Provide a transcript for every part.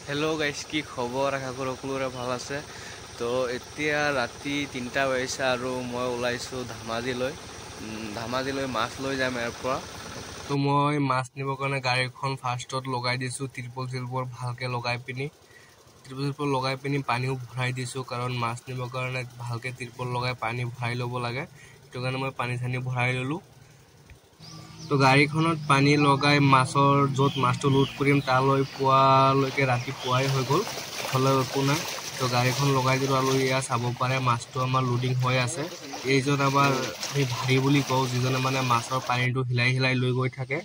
hello guys की खबर आशा करो সকলোৰে ভাল আছে তো এতিয়া ৰাতি 3টা বাজিছে আৰু মই ওলাইছো ধামাজিলৈ মাছ লৈ যাম ইয়াৰ পৰা তো মই মাছ নিবৰ কাৰণে গাড়ীখন ফাৰ্ষ্টত লগাই দিছো ত্ৰিপল ভালকে লগাই পিনি পানীও ভৰাই দিছো কাৰণ মাছ নিবৰ কাৰণে ভালকে ত্ৰিপল লগাই পানী ভৰাই ল'ব লাগে সেইটো কাৰণে মই পানী চানি ভৰাই ললো তো গাড়ীখনত পানী লগাই মাছৰ যত মাছটো লোড কৰিম তালৈ পোৱালৈকে ৰাতি পুৱাই হৈ গ'ল ফলে একো নাই তো গাড়ীখন লগাই দিলো আৰু ইয়া চাব পাৰে মাছটো আমাৰ লোডিং হৈ আছে এইজন আমাৰ আমি ভাৰী বুলি কওঁ যিজনে মানে মাছৰ পানীটো হিলাই লৈ গৈ থাকে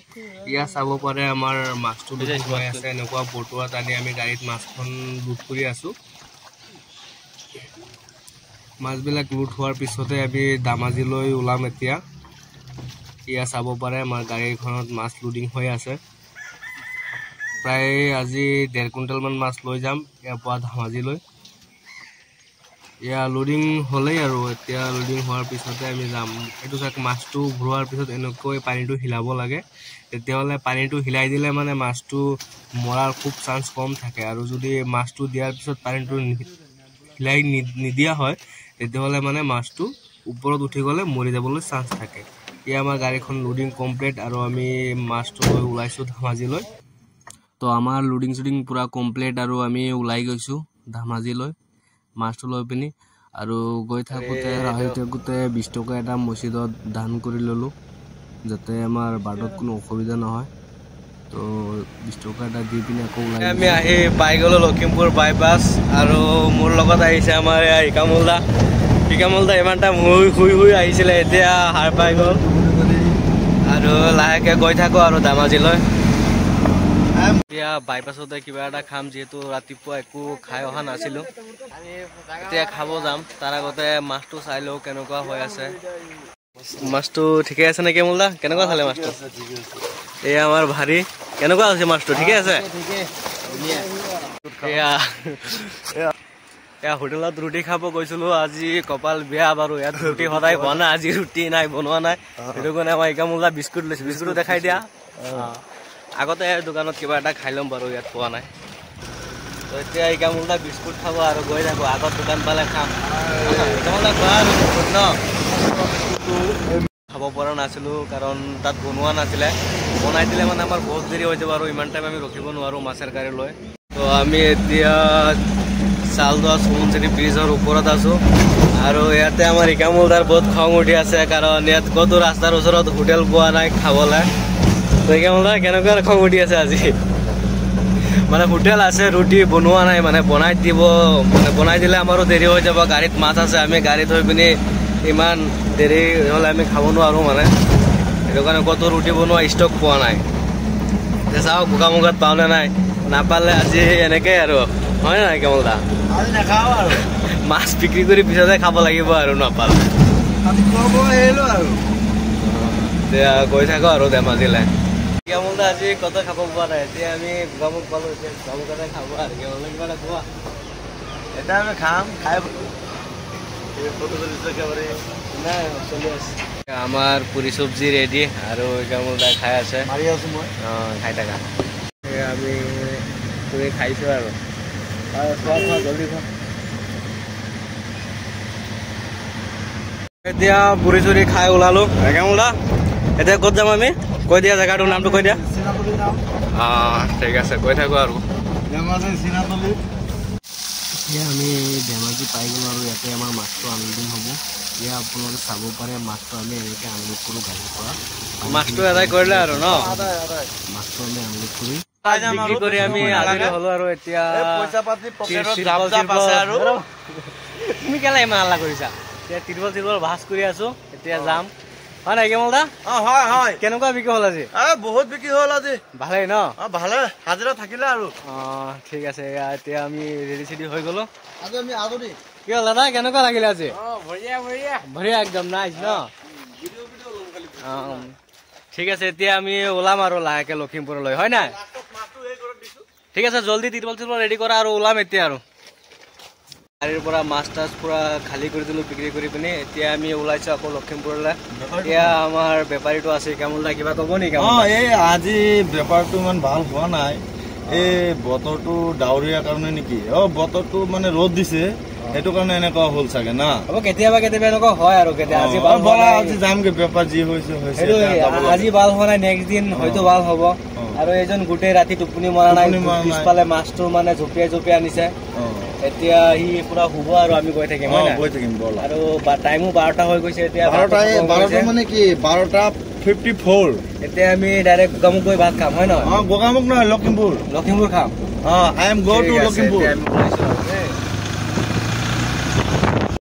ইয়া চাব পাৰে আমাৰ মাছটো লোডিং হৈ আছে এনেকুৱা বটুৱাত আনি আমি গাড়ীত মাছখন লোড কৰি আছো মাছবিলাক লোড হোৱাৰ পিছতে আমি ধামাজিলৈ ওলাম এতিয়া ইয়া চাব পাৰে আমাৰ গাড়ীখনত মাছ লোডিং হৈ আছে প্ৰায় আজি 1.5 কুইণ্টেল মান মাছ লৈ যাম ইয়াৰ পৰা ধামাজিলৈ ইয়া লোডিং হ'লেই আৰু এতিয়া লোডিং হোৱাৰ পিছতে আমি যাম এইটো চাক মাছটো ভৰোৱাৰ পিছত এনেকৈ পানীটো হিলাব লাগে তেতিয়াহ'লে পানীটো হিলাই দিলে মানে মাছটো মৰাৰ খুব চান্স কম থাকে আৰু যদি মাছটো দিয়াৰ পিছত পানীটো হিলাই নিদিয়া হয় তেতিয়াহ'লে মানে মাছটো ওপৰত উঠি গ'লে মৰি যাবলৈ চান্স থাকে ইয়া আমাৰ গাড়ীখন লোডিং কমপ্লিট আৰু আমি মাছটো লৈ ওলাইছো ধামাজিলৈ তো আমাৰ লোডিং পুৰা কমপ্লিট আৰু আমি ওলাই গৈছো ধামাজিলৈ মাছটো লৈ পিনি আৰু গৈ থাকোতে 20 টকা এটা মছজিদত দান কৰি ললো যাতে আমাৰ বাটত কোনো অসুবিধা নহয় তো 20 টকা এটা দি পিনি আকৌ ওলাই আমি আহি পাই গলো লখিমপুৰ বাইপাছ আৰু মোৰ লগত আহিছে আমাৰ ইকামুলদা ইমানটা শুই আহিছিলে এতিয়া হাৰ পাই গ'ল আৰু লাহেকে গৈ থাকো আৰু ধামাজিলৈ এতিয়া বাইপাছতে কিবা এটা খাম যেহেতু ৰাতিপুৱা একো খাই অহা নাছিলো এতিয়া খাব যাম তাৰ আগতে মাছটো চাই লওঁ কেনেকুৱা হৈ আছে মাছটো ঠিকে আছে নেকি মুলদা কেনেকুৱা খালে মাছটো এই আমাৰ ভাৰী কেনেকুৱা হৈছে মাছটো ঠিকে আছে এয়া হোটেলত ৰুটি খাব গৈছিলো আজি কপাল বেয়া বাৰু ইয়াত ৰুটি সদায় খোৱা নাই আজি ৰুটি নাই বনোৱা নাই সেইটো কাৰণে আমাৰ ইকামুলদা বিস্কুট লৈছে বিস্কুটটো দেখাই দিয়া আগতে দোকানত কিবা এটা খাই ল'ম বাৰু ইয়াত পোৱা নাই তো এতিয়া ইকামুলদা বিস্কুট খাব আৰু গৈ থাকো আগত দোকান পালে খাম ইকামুলদা খোৱা আৰু বিস্কুট ন খাব পৰা নাছিলো কাৰণ তাত বনোৱা নাছিলে বনাই দিলে মানে আমাৰ বহুত দেৰি হৈ যাব আৰু ইমান টাইম আমি ৰখিব নোৱাৰো মাছৰ গাড়ী লৈ তো আমি এতিয়া চালদোৱা সোৱণশিৰি ব্ৰিজৰ ওপৰত আছো আৰু ইয়াতে আমাৰ ইকামুলদাৰ বহুত খং উঠি আছে কাৰণ ইয়াত কতো ৰাস্তাৰ ওচৰত হোটেল পোৱা নাই খাবলৈ তো ইকামুলদাৰ কেনেকুৱা খং উঠি আছে আজি মানে হোটেল আছে ৰুটি বনোৱা নাই মানে বনাই দিলে আমাৰো দেৰি হৈ যাব গাড়ীত মাছ আছে আমি গাড়ীত হৈ পিনি ইমান দেৰি হ'লে আমি খাব নোৱাৰো মানে সেইটো কাৰণে কতো ৰুটি বনোৱা ষ্টক পোৱা নাই চাওক গোগামুগাত পাওঁনে নাই নাপালে আজি এনেকৈ আৰু হয় নাই ইকামুলদা মাছ বিক্ৰী কৰি পিছতে খাব লাগিব আৰু নাপালে এতিয়া গৈ থাকো আৰু ধেমাজিলৈ ইকামুলদা আজি কত খাব পোৱা নাই এতিয়া আমি গোগামুগ পালো এতিয়া গোগামুগতে খাব আৰু ইকামুলদা কিবা এটা কোৱা এটা আমি খাম খাই আমাৰ পুৰি চব্জি ৰেডি আৰু ইকামুলদা খাই আছে খাই থাকা আমি পুৰি খাইছো আৰু জলদি খোৱা এতিয়া পুৰি চুৰি খাই ওলালো ইকামুলদা এতিয়া ক'ত যাম আমি কৈ দিয়া জেগাটোৰ নামটো কৈ দিয়া ঠিক আছে কৈ থাকো আৰু এতিয়া আমি ধেমাজি পাই গ'লো আৰু ইয়াতে আমাৰ মাছটো আনলোডিং হ'ব এতিয়া আপোনালোকে চাব পাৰে মাছটো আমি এনেকৈ আনলোড কৰোঁ গাড়ীৰ পৰা মাছটো এদাই কৰিলে আৰু ন মাছটো আমি আনলোড কৰি বিক্ৰী কৰি আমি আজৰি হ'লো আৰু এতিয়া তুমি কেলে ইমান হাল্লা কৰিছা এতিয়া ত্ৰিপল ভাজ কৰি আছো এতিয়া যাম হয় নাই ইকামুলদা হয় কেনেকুৱা বিক্ৰী হ'ল আজি বহুত বিক্ৰী হ'ল আজি ভালেই ন ভালে হাজিৰা থাকিলে আৰু ঠিক আছে এতিয়া আমি ৰেডি চেডি হৈ গ'লো কি হ'ল দাদা কেনেকুৱা লাগিলে আজি বঢ়িয়া একদম নাইচ ন ঠিক আছে এতিয়া আমি ওলাম আৰু লাহেকে লখিমপুৰলৈ হয় নাই ঠিক আছে জলদি ত্ৰিপল ৰেডি কৰা আৰু ওলাম এতিয়া আৰু গাড়ীৰ পৰা মাছ টাছ পুৰা খালী কৰি দিলোঁ বিক্ৰী কৰি পিনি এতিয়া আমি ওলাইছোঁ আকৌ লখিমপুৰলৈ এতিয়া আমাৰ বেপাৰীটো আছে ইকামুলদা কিবা ক'ব নেকি এই আজি বেপাৰটো ইমান ভাল হোৱা নাই এই বতৰটো ডাৱৰীয়া কাৰণে নেকি বতৰটো মানে ৰ'দ দিছে সেইটো কাৰণে এনেকুৱা হ'ল চাগে না কেতিয়াবা কেতিয়াবা এনেকুৱা হয় আৰু আজি যামগে বেপাৰ যি হৈছে আজি ভাল হোৱা নাই নেক্সট দিন হয়তো ভাল হ'ব আৰু এজন গোটেই ৰাতি টোপনি মৰা নাই পিছফালে মাছটো মানে জঁপিয়াই জঁপিয়াই আনিছে এতিয়া সি পুৰা শুব আৰু আমি গৈ থাকিম আৰু টাইমো 12টা হৈ গৈছে এতিয়া 12টা মানে কি 12:54 এতিয়া আমি ডাইৰেক্ট গোগামুখ গৈ ভাত খাম হয় নহয় গোগামুখ নহয় লখিমপুৰ খাম I am go to Lakhimpur